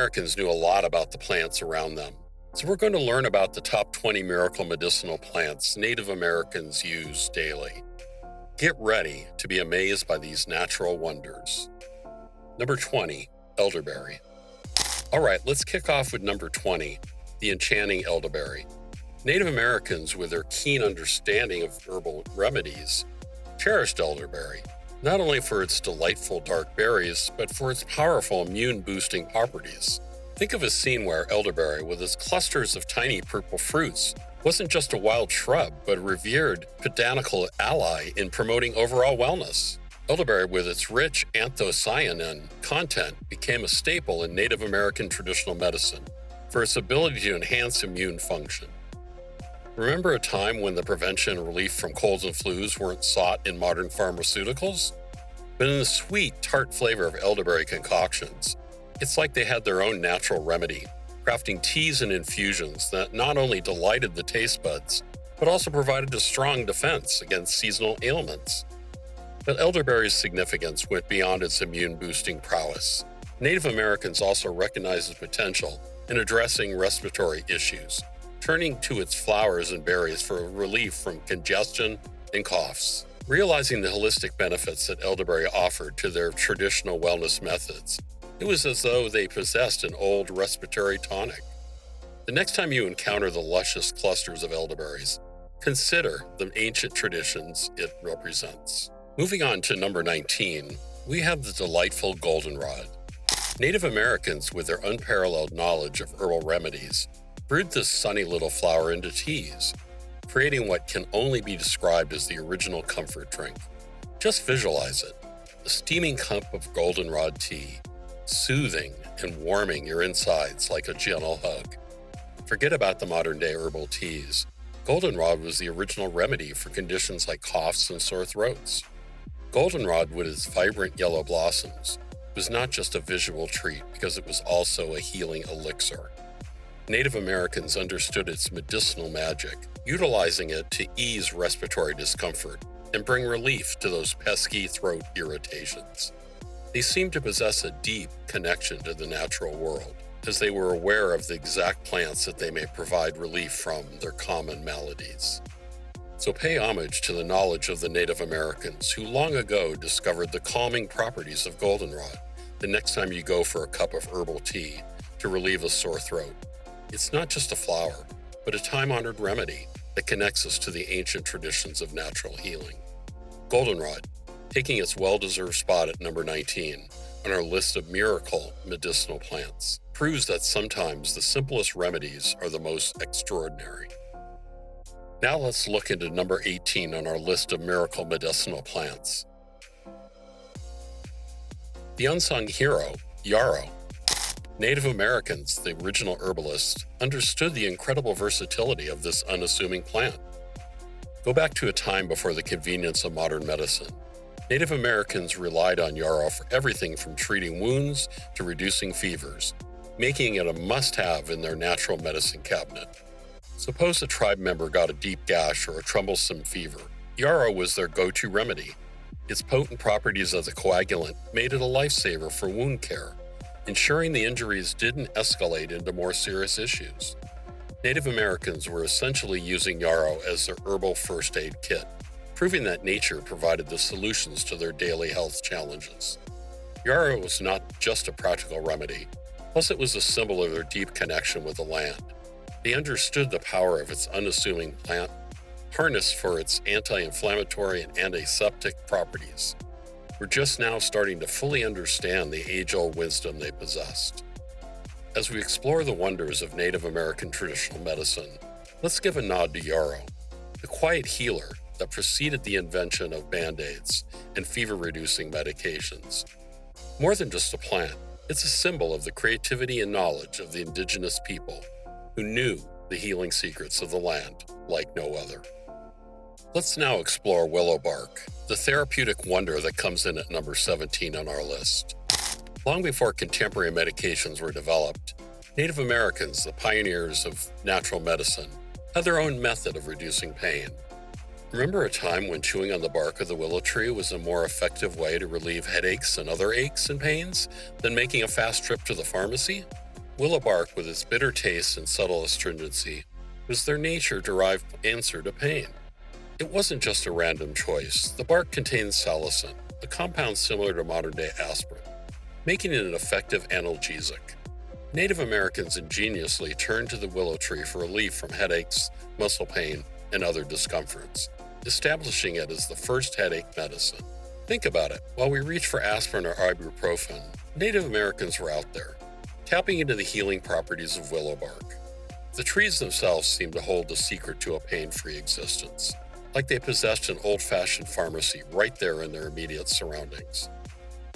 Americans knew a lot about the plants around them. So we're going to learn about the top 20 miracle medicinal plants Native Americans use daily. Get ready to be amazed by these natural wonders. Number 20, elderberry. All right, let's kick off with number 20, the enchanting elderberry. Native Americans, with their keen understanding of herbal remedies, cherished elderberry, not only for its delightful dark berries, but for its powerful immune-boosting properties. Think of a scene where elderberry, with its clusters of tiny purple fruits, wasn't just a wild shrub, but a revered botanical ally in promoting overall wellness. Elderberry, with its rich anthocyanin content, became a staple in Native American traditional medicine for its ability to enhance immune function. Remember a time when the prevention and relief from colds and flus weren't sought in modern pharmaceuticals? But in the sweet, tart flavor of elderberry concoctions, it's like they had their own natural remedy, crafting teas and infusions that not only delighted the taste buds, but also provided a strong defense against seasonal ailments. But elderberry's significance went beyond its immune-boosting prowess. Native Americans also recognized its potential in addressing respiratory issues, turning to its flowers and berries for relief from congestion and coughs. Realizing the holistic benefits that elderberry offered to their traditional wellness methods, it was as though they possessed an old respiratory tonic. The next time you encounter the luscious clusters of elderberries, consider the ancient traditions it represents. Moving on to number 19, we have the delightful goldenrod. Native Americans, with their unparalleled knowledge of herbal remedies, brewed this sunny little flower into teas, creating what can only be described as the original comfort drink. Just visualize it, a steaming cup of goldenrod tea, soothing and warming your insides like a gentle hug. Forget about the modern-day herbal teas. Goldenrod was the original remedy for conditions like coughs and sore throats. Goldenrod, with its vibrant yellow blossoms, was not just a visual treat because it was also a healing elixir. Native Americans understood its medicinal magic, utilizing it to ease respiratory discomfort and bring relief to those pesky throat irritations. They seemed to possess a deep connection to the natural world, as they were aware of the exact plants that they may provide relief from their common maladies. So pay homage to the knowledge of the Native Americans who long ago discovered the calming properties of goldenrod the next time you go for a cup of herbal tea to relieve a sore throat. It's not just a flower, but a time-honored remedy that connects us to the ancient traditions of natural healing. Goldenrod, taking its well-deserved spot at number 19 on our list of miracle medicinal plants, proves that sometimes the simplest remedies are the most extraordinary. Now let's look into number 18 on our list of miracle medicinal plants. The unsung hero, Yaro. Native Americans, the original herbalists, understood the incredible versatility of this unassuming plant. Go back to a time before the convenience of modern medicine. Native Americans relied on Yaro for everything from treating wounds to reducing fevers, making it a must-have in their natural medicine cabinet. Suppose a tribe member got a deep gash or a troublesome fever. Yaro was their go-to remedy. Its potent properties as a coagulant made it a lifesaver for wound care, ensuring the injuries didn't escalate into more serious issues. Native Americans were essentially using Yaro as their herbal first aid kit, proving that nature provided the solutions to their daily health challenges. Yaro was not just a practical remedy, plus it was a symbol of their deep connection with the land. They understood the power of its unassuming plant, harnessed for its anti-inflammatory and antiseptic properties. We're just now starting to fully understand the age-old wisdom they possessed. As we explore the wonders of Native American traditional medicine, let's give a nod to Yaro, the quiet healer that preceded the invention of Band-Aids and fever-reducing medications. More than just a plant, it's a symbol of the creativity and knowledge of the indigenous people who knew the healing secrets of the land like no other. Let's now explore Willow Bark, the therapeutic wonder that comes in at number 17 on our list. Long before contemporary medications were developed, Native Americans, the pioneers of natural medicine, had their own method of reducing pain. Remember a time when chewing on the bark of the willow tree was a more effective way to relieve headaches and other aches and pains than making a fast trip to the pharmacy? Willow Bark, with its bitter taste and subtle astringency, was their nature-derived answer to pain. It wasn't just a random choice. The bark contains salicin, a compound similar to modern-day aspirin, making it an effective analgesic. Native Americans ingeniously turned to the willow tree for relief from headaches, muscle pain, and other discomforts, establishing it as the first headache medicine. Think about it. While we reach for aspirin or ibuprofen, Native Americans were out there, tapping into the healing properties of willow bark. The trees themselves seem to hold the secret to a pain-free existence, like they possessed an old-fashioned pharmacy right there in their immediate surroundings.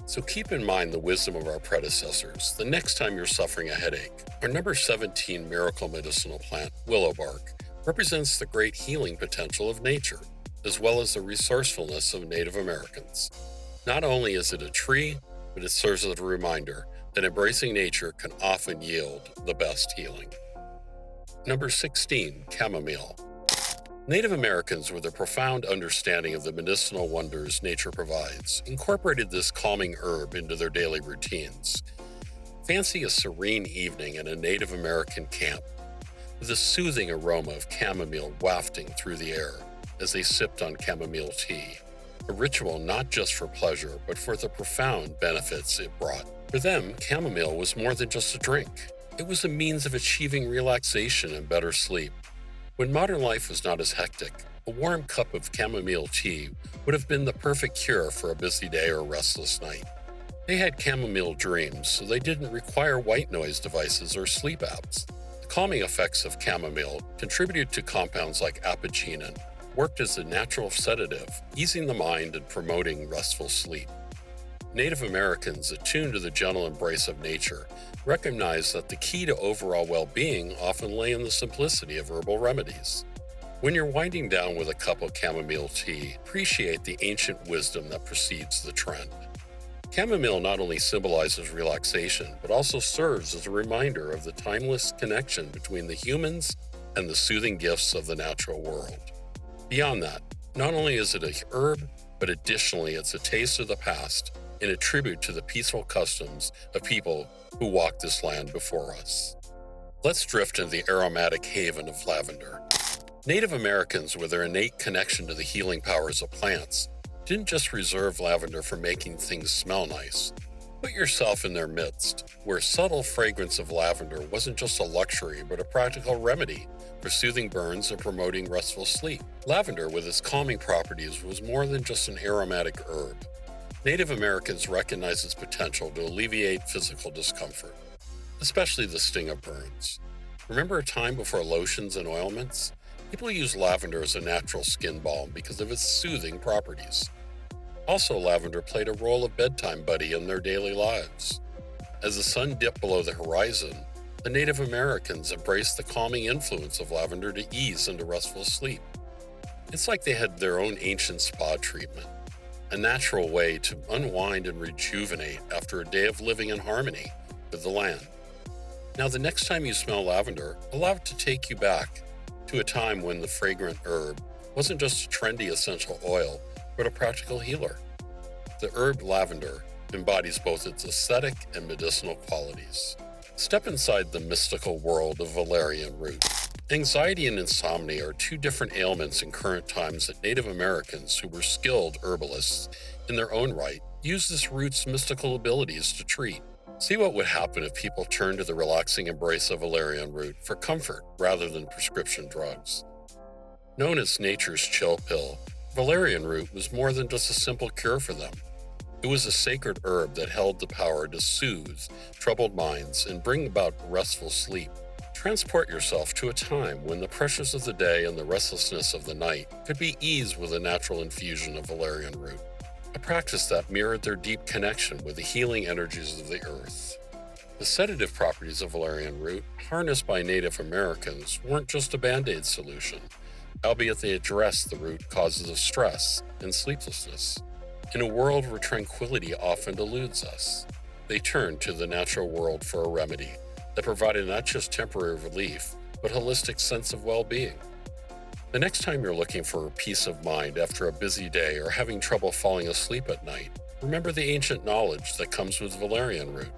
So keep in mind the wisdom of our predecessors the next time you're suffering a headache. Our number 17 miracle medicinal plant, willow bark, represents the great healing potential of nature, as well as the resourcefulness of Native Americans. Not only is it a tree, but it serves as a reminder that embracing nature can often yield the best healing. Number 16, chamomile. Native Americans, with a profound understanding of the medicinal wonders nature provides, incorporated this calming herb into their daily routines. Fancy a serene evening in a Native American camp, with a soothing aroma of chamomile wafting through the air as they sipped on chamomile tea, a ritual not just for pleasure, but for the profound benefits it brought. For them, chamomile was more than just a drink. It was a means of achieving relaxation and better sleep. When modern life was not as hectic, a warm cup of chamomile tea would have been the perfect cure for a busy day or restless night. They had chamomile dreams, so they didn't require white noise devices or sleep apps. The calming effects of chamomile contributed to compounds like apigenin, worked as a natural sedative, easing the mind and promoting restful sleep. Native Americans, attuned to the gentle embrace of nature, recognized that the key to overall well-being often lay in the simplicity of herbal remedies. When you're winding down with a cup of chamomile tea, appreciate the ancient wisdom that precedes the trend. Chamomile not only symbolizes relaxation, but also serves as a reminder of the timeless connection between the humans and the soothing gifts of the natural world. Beyond that, not only is it a herb, but additionally it's a taste of the past and a tribute to the peaceful customs of people who walked this land before us. Let's drift into the aromatic haven of lavender. Native Americans, with their innate connection to the healing powers of plants, didn't just reserve lavender for making things smell nice. Put yourself in their midst, where subtle fragrance of lavender wasn't just a luxury, but a practical remedy for soothing burns and promoting restful sleep. Lavender, with its calming properties, was more than just an aromatic herb. Native Americans recognized its potential to alleviate physical discomfort, especially the sting of burns. Remember a time before lotions and ointments? People used lavender as a natural skin balm because of its soothing properties. Also, lavender played a role of bedtime buddy in their daily lives. As the sun dipped below the horizon, the Native Americans embraced the calming influence of lavender to ease into restful sleep. It's like they had their own ancient spa treatment, a natural way to unwind and rejuvenate after a day of living in harmony with the land. Now, the next time you smell lavender, allow it to take you back to a time when the fragrant herb wasn't just a trendy essential oil, but a practical healer. The herb lavender embodies both its aesthetic and medicinal qualities. Step inside the mystical world of Valerian Root. Anxiety and insomnia are two different ailments in current times that Native Americans, who were skilled herbalists in their own right, used this root's mystical abilities to treat. See what would happen if people turned to the relaxing embrace of Valerian Root for comfort rather than prescription drugs. Known as nature's chill pill, Valerian Root was more than just a simple cure for them. It was a sacred herb that held the power to soothe troubled minds and bring about restful sleep. Transport yourself to a time when the pressures of the day and the restlessness of the night could be eased with a natural infusion of Valerian Root, a practice that mirrored their deep connection with the healing energies of the earth. The sedative properties of Valerian Root, harnessed by Native Americans, weren't just a band-aid solution, albeit they addressed the root causes of stress and sleeplessness. In a world where tranquility often eludes us, they turned to the natural world for a remedy that provided not just temporary relief, but holistic sense of well-being. The next time you're looking for peace of mind after a busy day or having trouble falling asleep at night, remember the ancient knowledge that comes with Valerian Root.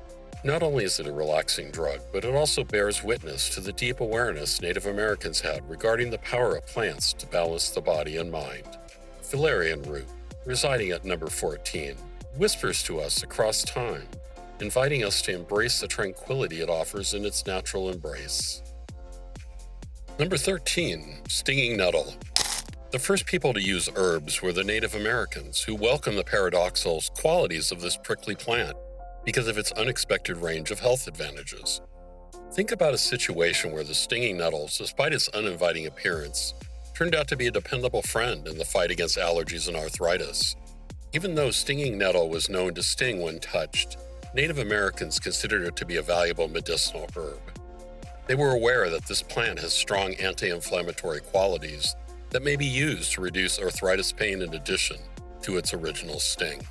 Not only is it a relaxing drug, but it also bears witness to the deep awareness Native Americans had regarding the power of plants to balance the body and mind. Valerian Root, residing at number 14, whispers to us across time, inviting us to embrace the tranquility it offers in its natural embrace. Number 13, Stinging Nettle. The first people to use herbs were the Native Americans, who welcomed the paradoxical qualities of this prickly plant because of its unexpected range of health advantages. Think about a situation where the stinging nettles, despite its uninviting appearance, turned out to be a dependable friend in the fight against allergies and arthritis. Even though stinging nettle was known to sting when touched, Native Americans considered it to be a valuable medicinal herb. They were aware that this plant has strong anti-inflammatory qualities that may be used to reduce arthritis pain in addition to its original sting.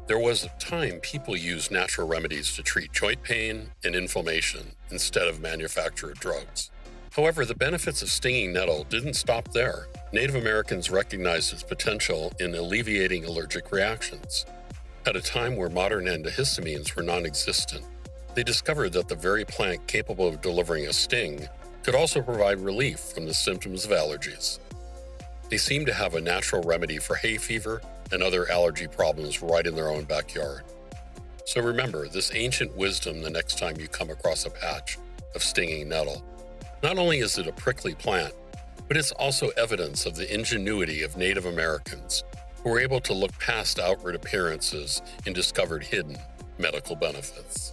There was a time people used natural remedies to treat joint pain and inflammation instead of manufactured drugs. However, the benefits of stinging nettle didn't stop there. Native Americans recognized its potential in alleviating allergic reactions. At a time where modern antihistamines were non-existent, they discovered that the very plant capable of delivering a sting could also provide relief from the symptoms of allergies. They seemed to have a natural remedy for hay fever and other allergy problems right in their own backyard. So remember this ancient wisdom the next time you come across a patch of stinging nettle. Not only is it a prickly plant, but it's also evidence of the ingenuity of Native Americans who were able to look past outward appearances and discovered hidden medical benefits.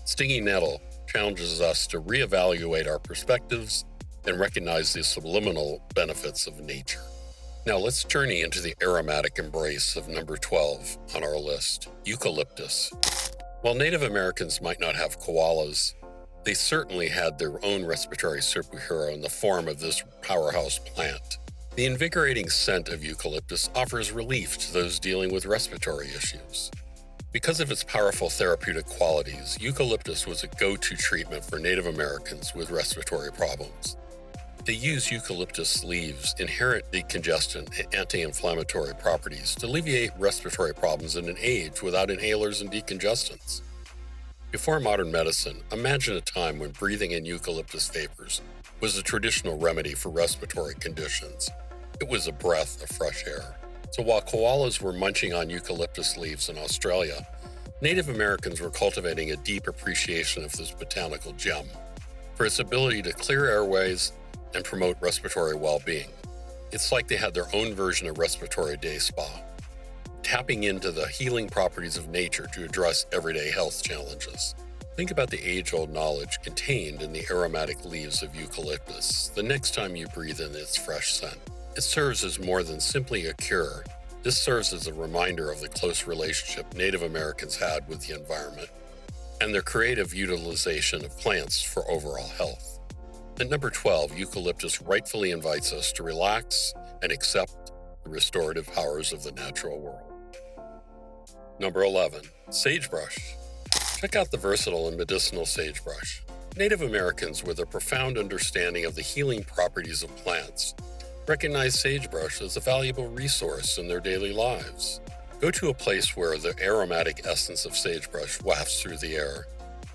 Stinging nettle challenges us to reevaluate our perspectives and recognize the subliminal benefits of nature. Now let's journey into the aromatic embrace of number 12 on our list, eucalyptus. While Native Americans might not have koalas, they certainly had their own respiratory superhero in the form of this powerhouse plant. The invigorating scent of eucalyptus offers relief to those dealing with respiratory issues. Because of its powerful therapeutic qualities, eucalyptus was a go-to treatment for Native Americans with respiratory problems. They use eucalyptus leaves' inherent decongestant and anti-inflammatory properties to alleviate respiratory problems in an age without inhalers and decongestants. Before modern medicine, imagine a time when breathing in eucalyptus vapors was a traditional remedy for respiratory conditions. It was a breath of fresh air. So while koalas were munching on eucalyptus leaves in Australia, Native Americans were cultivating a deep appreciation of this botanical gem for its ability to clear airways and promote respiratory well-being. It's like they had their own version of respiratory day spa, tapping into the healing properties of nature to address everyday health challenges. Think about the age-old knowledge contained in the aromatic leaves of eucalyptus the next time you breathe in its fresh scent. It serves as more than simply a cure. This serves as a reminder of the close relationship Native Americans had with the environment and their creative utilization of plants for overall health. At number 12, eucalyptus rightfully invites us to relax and accept the restorative powers of the natural world. Number 11, sagebrush. Check out the versatile and medicinal sagebrush. Native Americans, with a profound understanding of the healing properties of plants, recognize sagebrush as a valuable resource in their daily lives. Go to a place where the aromatic essence of sagebrush wafts through the air,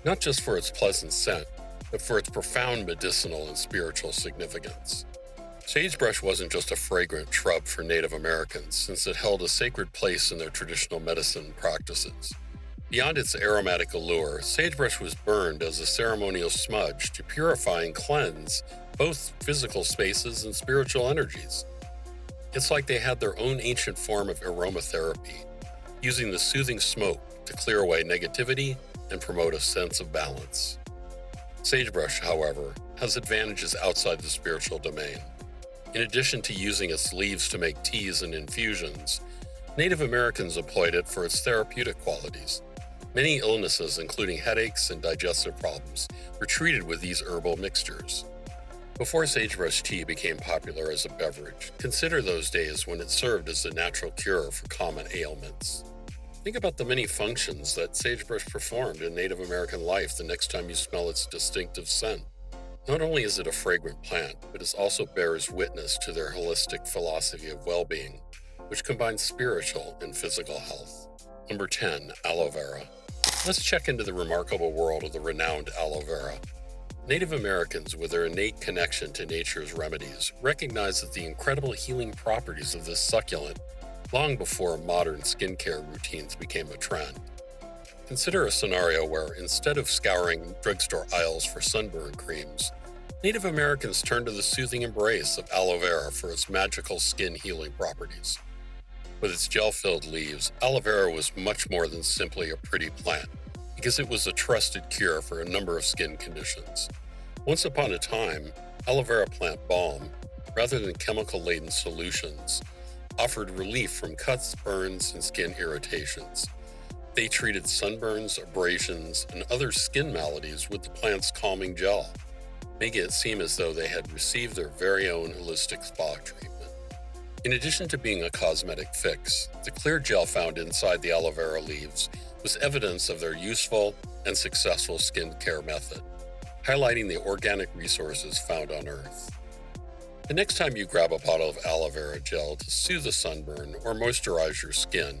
not just for its pleasant scent, but for its profound medicinal and spiritual significance. Sagebrush wasn't just a fragrant shrub for Native Americans, since it held a sacred place in their traditional medicine practices. Beyond its aromatic allure, sagebrush was burned as a ceremonial smudge to purify and cleanse both physical spaces and spiritual energies. It's like they had their own ancient form of aromatherapy, using the soothing smoke to clear away negativity and promote a sense of balance. Sagebrush, however, has advantages outside the spiritual domain. In addition to using its leaves to make teas and infusions, Native Americans employed it for its therapeutic qualities. Many illnesses, including headaches and digestive problems, were treated with these herbal mixtures. Before sagebrush tea became popular as a beverage, consider those days when it served as a natural cure for common ailments. Think about the many functions that sagebrush performed in Native American life the next time you smell its distinctive scent. Not only is it a fragrant plant, but it also bears witness to their holistic philosophy of well-being, which combines spiritual and physical health. Number 10, aloe vera. Let's check into the remarkable world of the renowned aloe vera. Native Americans, with their innate connection to nature's remedies, recognized the incredible healing properties of this succulent long before modern skincare routines became a trend. Consider a scenario where, instead of scouring drugstore aisles for sunburn creams, Native Americans turned to the soothing embrace of aloe vera for its magical skin healing properties. With its gel-filled leaves, aloe vera was much more than simply a pretty plant, because it was a trusted cure for a number of skin conditions. Once upon a time, aloe vera plant balm, rather than chemical-laden solutions, offered relief from cuts, burns, and skin irritations. They treated sunburns, abrasions, and other skin maladies with the plant's calming gel, making it seem as though they had received their very own holistic spa treatment. In addition to being a cosmetic fix, the clear gel found inside the aloe vera leaves was evidence of their useful and successful skincare method, highlighting the organic resources found on Earth. The next time you grab a bottle of aloe vera gel to soothe a sunburn or moisturize your skin,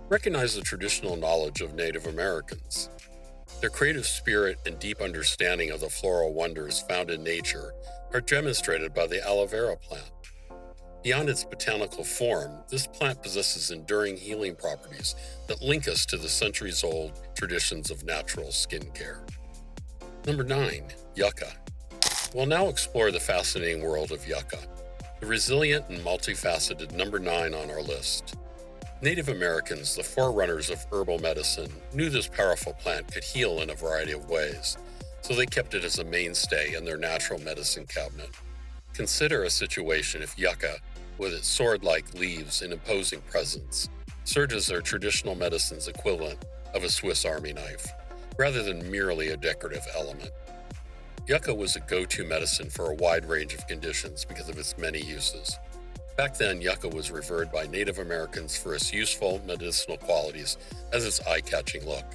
recognize the traditional knowledge of Native Americans. Their creative spirit and deep understanding of the floral wonders found in nature are demonstrated by the aloe vera plant. Beyond its botanical form, this plant possesses enduring healing properties that link us to the centuries-old traditions of natural skincare. Number 9. Yucca. We'll now explore the fascinating world of yucca, the resilient and multifaceted number 9 on our list. Native Americans, the forerunners of herbal medicine, knew this powerful plant could heal in a variety of ways, so they kept it as a mainstay in their natural medicine cabinet. Consider a situation if yucca, with its sword-like leaves and imposing presence, served as their traditional medicine's equivalent of a Swiss Army knife, rather than merely a decorative element. Yucca was a go-to medicine for a wide range of conditions because of its many uses. Back then, yucca was revered by Native Americans for its useful medicinal qualities as its eye-catching look.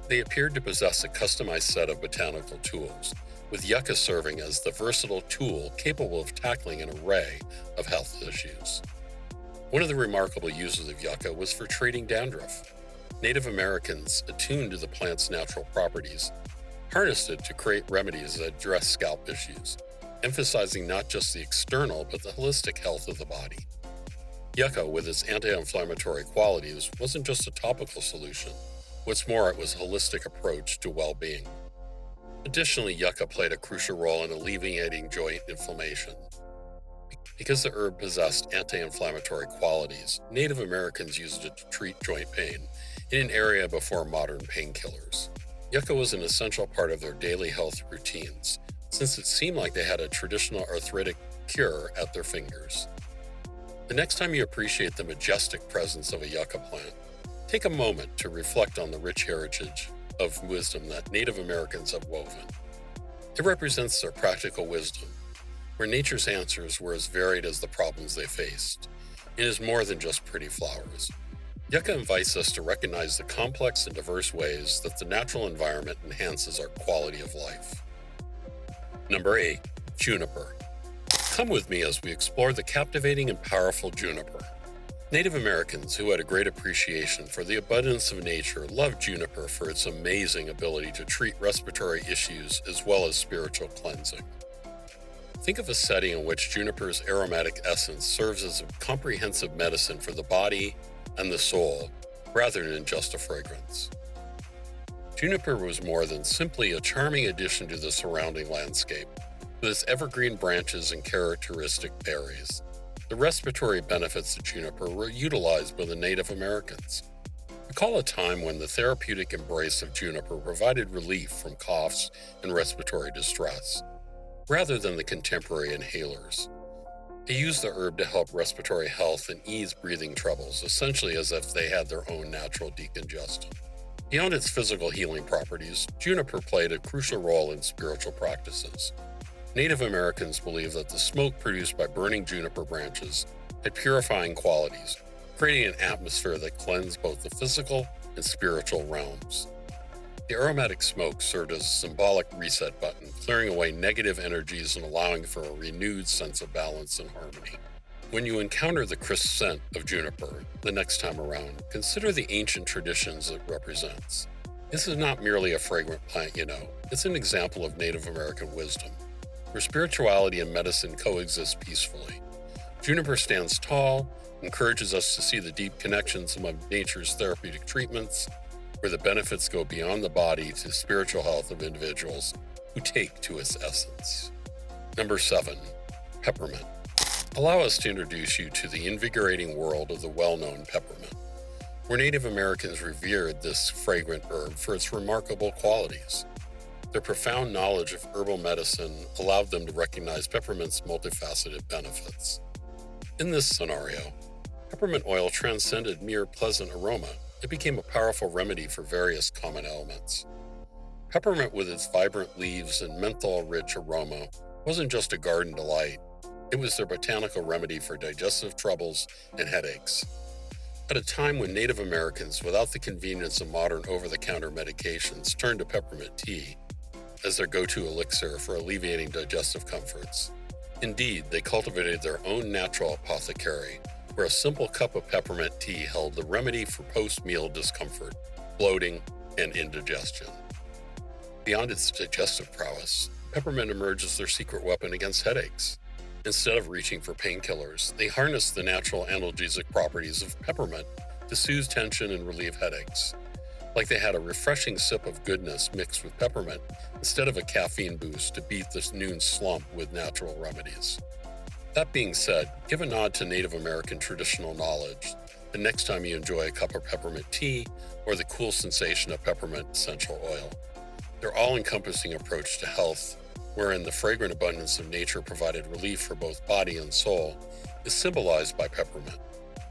They appeared to possess a customized set of botanical tools, with yucca serving as the versatile tool capable of tackling an array of health issues. One of the remarkable uses of yucca was for treating dandruff. Native Americans, attuned to the plant's natural properties, harnessed it to create remedies that address scalp issues, emphasizing not just the external but the holistic health of the body. Yucca, with its anti-inflammatory qualities, wasn't just a topical solution. What's more, it was a holistic approach to well-being. Additionally, yucca played a crucial role in alleviating joint inflammation. Because the herb possessed anti-inflammatory qualities, Native Americans used it to treat joint pain in an area before modern painkillers. Yucca was an essential part of their daily health routines, since it seemed like they had a traditional arthritic cure at their fingers. The next time you appreciate the majestic presence of a yucca plant, take a moment to reflect on the rich heritage of wisdom that Native Americans have woven. It represents their practical wisdom, where nature's answers were as varied as the problems they faced. It is more than just pretty flowers. Yucca invites us to recognize the complex and diverse ways that the natural environment enhances our quality of life. Number 8. Juniper. Come with me as we explore the captivating and powerful juniper. Native Americans, who had a great appreciation for the abundance of nature, loved juniper for its amazing ability to treat respiratory issues as well as spiritual cleansing. Think of a setting in which juniper's aromatic essence serves as a comprehensive medicine for the body and the soul, rather than just a fragrance. Juniper was more than simply a charming addition to the surrounding landscape, with its evergreen branches and characteristic berries. The respiratory benefits of juniper were utilized by the Native Americans. Recall a time when the therapeutic embrace of juniper provided relief from coughs and respiratory distress, rather than the contemporary inhalers. They used the herb to help respiratory health and ease breathing troubles, essentially as if they had their own natural decongestant. Beyond its physical healing properties, juniper played a crucial role in spiritual practices. Native Americans believed that the smoke produced by burning juniper branches had purifying qualities, creating an atmosphere that cleansed both the physical and spiritual realms. The aromatic smoke served as a symbolic reset button, clearing away negative energies and allowing for a renewed sense of balance and harmony. When you encounter the crisp scent of juniper the next time around, consider the ancient traditions it represents. This is not merely a fragrant plant, it's an example of Native American wisdom, where spirituality and medicine coexist peacefully. Juniper stands tall, encourages us to see the deep connections among nature's therapeutic treatments, where the benefits go beyond the body to spiritual health of individuals who take to its essence. Number 7. Peppermint. Allow us to introduce you to the invigorating world of the well-known peppermint, where Native Americans revered this fragrant herb for its remarkable qualities. Their profound knowledge of herbal medicine allowed them to recognize peppermint's multifaceted benefits. In this scenario, peppermint oil transcended mere pleasant aroma. It became a powerful remedy for various common ailments. Peppermint, with its vibrant leaves and menthol-rich aroma, wasn't just a garden delight. It was their botanical remedy for digestive troubles and headaches. At a time when Native Americans, without the convenience of modern over-the-counter medications, turned to peppermint tea as their go-to elixir for alleviating digestive comforts. Indeed, they cultivated their own natural apothecary, where a simple cup of peppermint tea held the remedy for post-meal discomfort, bloating, and indigestion. Beyond its digestive prowess, peppermint emerged as their secret weapon against headaches. Instead of reaching for painkillers, they harnessed the natural analgesic properties of peppermint to soothe tension and relieve headaches. Like they had a refreshing sip of goodness mixed with peppermint instead of a caffeine boost to beat this noon slump with natural remedies. That being said, give a nod to Native American traditional knowledge the next time you enjoy a cup of peppermint tea or the cool sensation of peppermint essential oil. Their all-encompassing approach to health, wherein the fragrant abundance of nature provided relief for both body and soul, is symbolized by peppermint.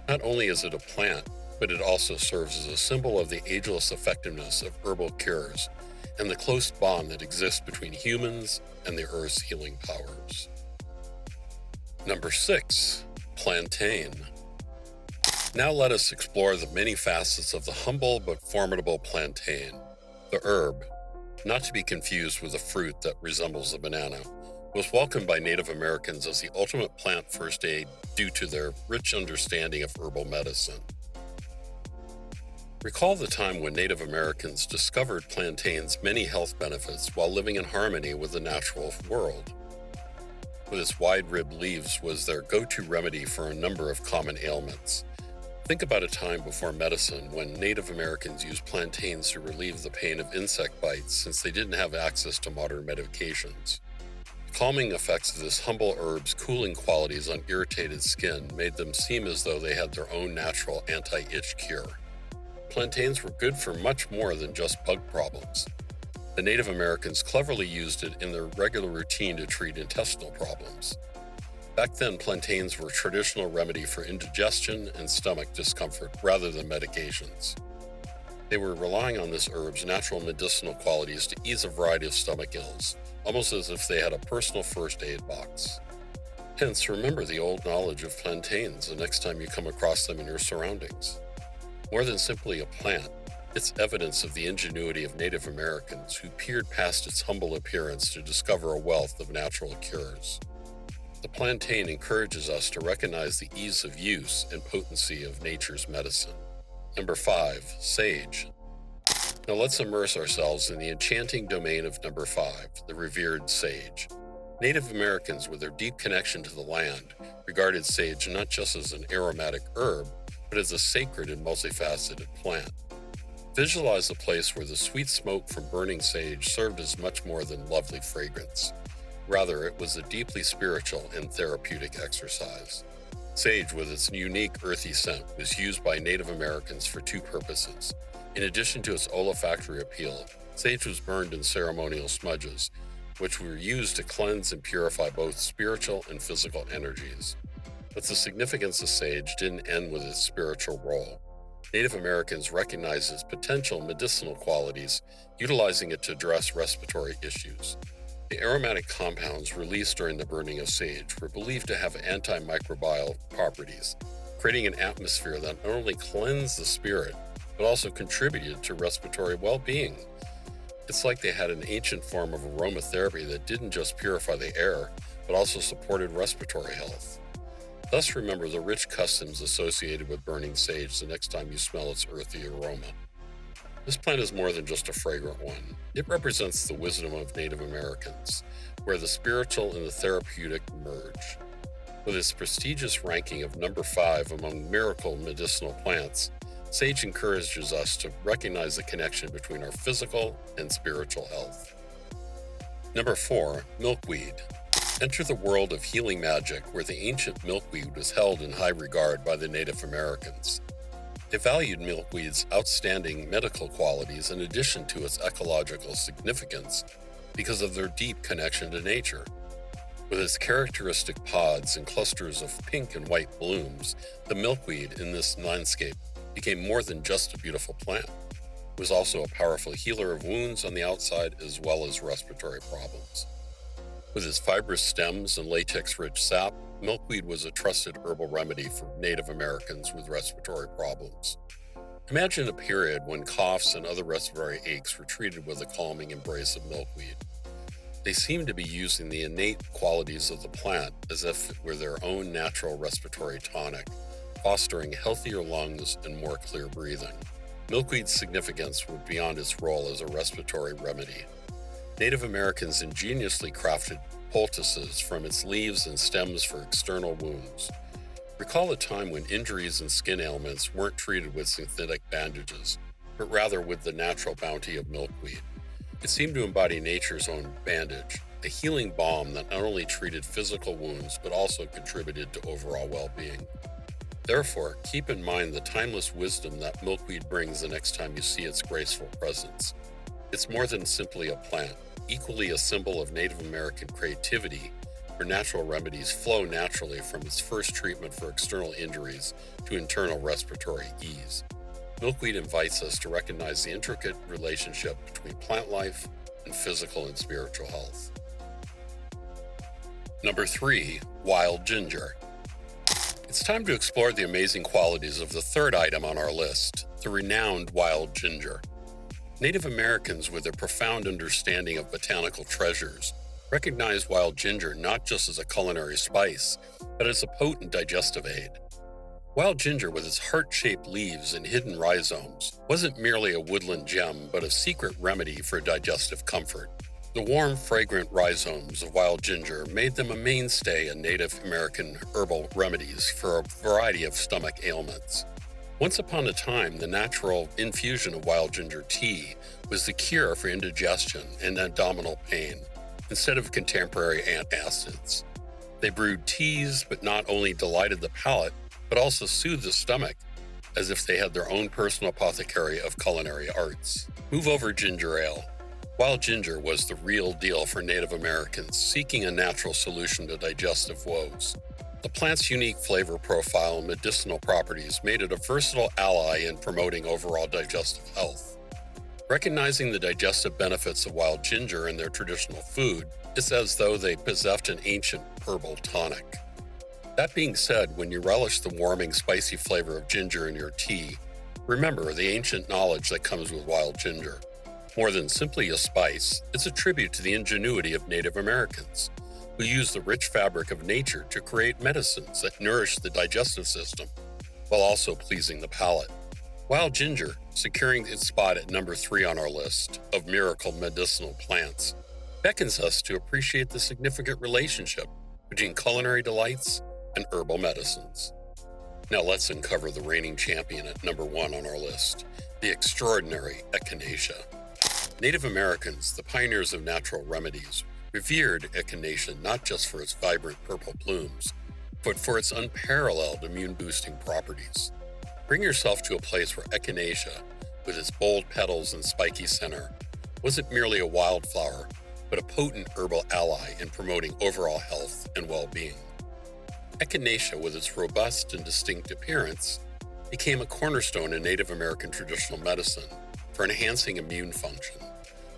Not only is it a plant, but it also serves as a symbol of the ageless effectiveness of herbal cures and the close bond that exists between humans and the earth's healing powers. Number 6. Plantain. Now let us explore the many facets of the humble but formidable plantain. The herb, not to be confused with a fruit that resembles a banana, was welcomed by Native Americans as the ultimate plant first aid due to their rich understanding of herbal medicine. Recall the time when Native Americans discovered plantain's many health benefits while living in harmony with the natural world. With its wide-ribbed leaves was their go-to remedy for a number of common ailments. Think about a time before medicine when Native Americans used plantains to relieve the pain of insect bites since they didn't have access to modern medications. The calming effects of this humble herb's cooling qualities on irritated skin made them seem as though they had their own natural anti-itch cure. Plantains were good for much more than just bug problems. The Native Americans cleverly used it in their regular routine to treat intestinal problems. Back then, plantains were a traditional remedy for indigestion and stomach discomfort rather than medications. They were relying on this herb's natural medicinal qualities to ease a variety of stomach ills, almost as if they had a personal first aid box. Hence, remember the old knowledge of plantains the next time you come across them in your surroundings. More than simply a plant, it's evidence of the ingenuity of Native Americans who peered past its humble appearance to discover a wealth of natural cures. The plantain encourages us to recognize the ease of use and potency of nature's medicine. Number 5. Sage. Now let's immerse ourselves in the enchanting domain of number 5, the revered sage. Native Americans, with their deep connection to the land, regarded sage not just as an aromatic herb, but as a sacred and multifaceted plant. Visualize a place where the sweet smoke from burning sage served as much more than lovely fragrance. Rather, it was a deeply spiritual and therapeutic exercise. Sage, with its unique earthy scent, was used by Native Americans for two purposes. In addition to its olfactory appeal, sage was burned in ceremonial smudges, which were used to cleanse and purify both spiritual and physical energies. But the significance of sage didn't end with its spiritual role. Native Americans recognized its potential medicinal qualities, utilizing it to address respiratory issues. The aromatic compounds released during the burning of sage were believed to have antimicrobial properties, creating an atmosphere that not only cleansed the spirit, but also contributed to respiratory well-being. It's like they had an ancient form of aromatherapy that didn't just purify the air, but also supported respiratory health. Thus, remember the rich customs associated with burning sage the next time you smell its earthy aroma. This plant is more than just a fragrant one. It represents the wisdom of Native Americans, where the spiritual and the therapeutic merge. With its prestigious ranking of number 5 among miracle medicinal plants, Sage encourages us to recognize the connection between our physical and spiritual health. Number 4, Milkweed. Enter the world of healing magic where the ancient milkweed was held in high regard by the Native Americans. They valued milkweed's outstanding medical qualities in addition to its ecological significance because of their deep connection to nature. With its characteristic pods and clusters of pink and white blooms, the milkweed in this landscape became more than just a beautiful plant. It was also a powerful healer of wounds on the outside as well as respiratory problems. With its fibrous stems and latex-rich sap, milkweed was a trusted herbal remedy for Native Americans with respiratory problems. Imagine a period when coughs and other respiratory aches were treated with the calming embrace of milkweed. They seemed to be using the innate qualities of the plant as if it were their own natural respiratory tonic, fostering healthier lungs and more clear breathing. Milkweed's significance went beyond its role as a respiratory remedy. Native Americans ingeniously crafted poultices from its leaves and stems for external wounds. Recall a time when injuries and skin ailments weren't treated with synthetic bandages, but rather with the natural bounty of milkweed. It seemed to embody nature's own bandage, a healing balm that not only treated physical wounds but also contributed to overall well-being. Therefore, keep in mind the timeless wisdom that milkweed brings the next time you see its graceful presence. It's more than simply a plant, equally a symbol of Native American creativity, where natural remedies flow naturally from its first treatment for external injuries to internal respiratory ease. Milkweed invites us to recognize the intricate relationship between plant life and physical and spiritual health. Number 3, Wild Ginger. It's time to explore the amazing qualities of the third item on our list, the renowned wild ginger. Native Americans, with their profound understanding of botanical treasures, recognize wild ginger not just as a culinary spice, but as a potent digestive aid. Wild ginger, with its heart-shaped leaves and hidden rhizomes, wasn't merely a woodland gem, but a secret remedy for digestive comfort. The warm, fragrant rhizomes of wild ginger made them a mainstay in Native American herbal remedies for a variety of stomach ailments. Once upon a time, the natural infusion of wild ginger tea was the cure for indigestion and abdominal pain, instead of contemporary antacids. They brewed teas, but not only delighted the palate, but also soothed the stomach, as if they had their own personal apothecary of culinary arts. Move over ginger ale. Wild ginger was the real deal for Native Americans seeking a natural solution to digestive woes. The plant's unique flavor profile and medicinal properties made it a versatile ally in promoting overall digestive health. Recognizing the digestive benefits of wild ginger in their traditional food, it's as though they possessed an ancient herbal tonic. That being said, when you relish the warming, spicy flavor of ginger in your tea, remember the ancient knowledge that comes with wild ginger. More than simply a spice, it's a tribute to the ingenuity of Native Americans, who used the rich fabric of nature to create medicines that nourish the digestive system, while also pleasing the palate. Wild ginger, securing its spot at number 3 on our list of miracle medicinal plants, beckons us to appreciate the significant relationship between culinary delights and herbal medicines. Now let's uncover the reigning champion at number 1 on our list, the extraordinary Echinacea. Native Americans, the pioneers of natural remedies, revered Echinacea not just for its vibrant purple blooms, but for its unparalleled immune-boosting properties. Bring yourself to a place where Echinacea, with its bold petals and spiky center, wasn't merely a wildflower, but a potent herbal ally in promoting overall health and well-being. Echinacea, with its robust and distinct appearance, became a cornerstone in Native American traditional medicine for enhancing immune function.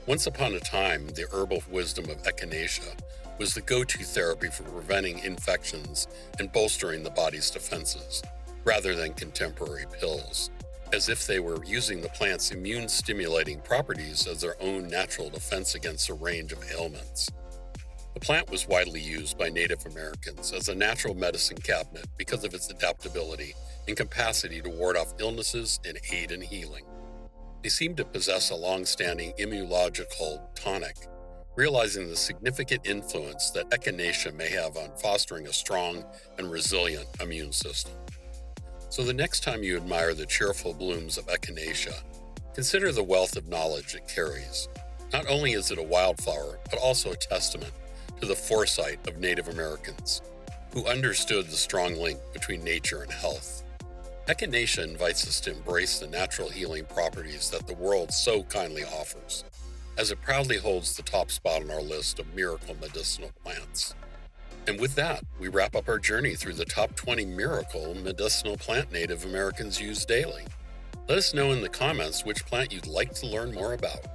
Once upon a time, the herbal wisdom of Echinacea was the go-to therapy for preventing infections and bolstering the body's defenses, rather than contemporary pills, as if they were using the plant's immune-stimulating properties as their own natural defense against a range of ailments. The plant was widely used by Native Americans as a natural medicine cabinet because of its adaptability and capacity to ward off illnesses and aid in healing. They seem to possess a long-standing immunological tonic, realizing the significant influence that echinacea may have on fostering a strong and resilient immune system. So the next time you admire the cheerful blooms of echinacea, consider the wealth of knowledge it carries. Not only is it a wildflower, but also a testament to the foresight of Native Americans, who understood the strong link between nature and health. Echinacea invites us to embrace the natural healing properties that the world so kindly offers, as it proudly holds the top spot on our list of miracle medicinal plants. And with that, we wrap up our journey through the top 20 miracle medicinal plant Native Americans use daily. Let us know in the comments which plant you'd like to learn more about.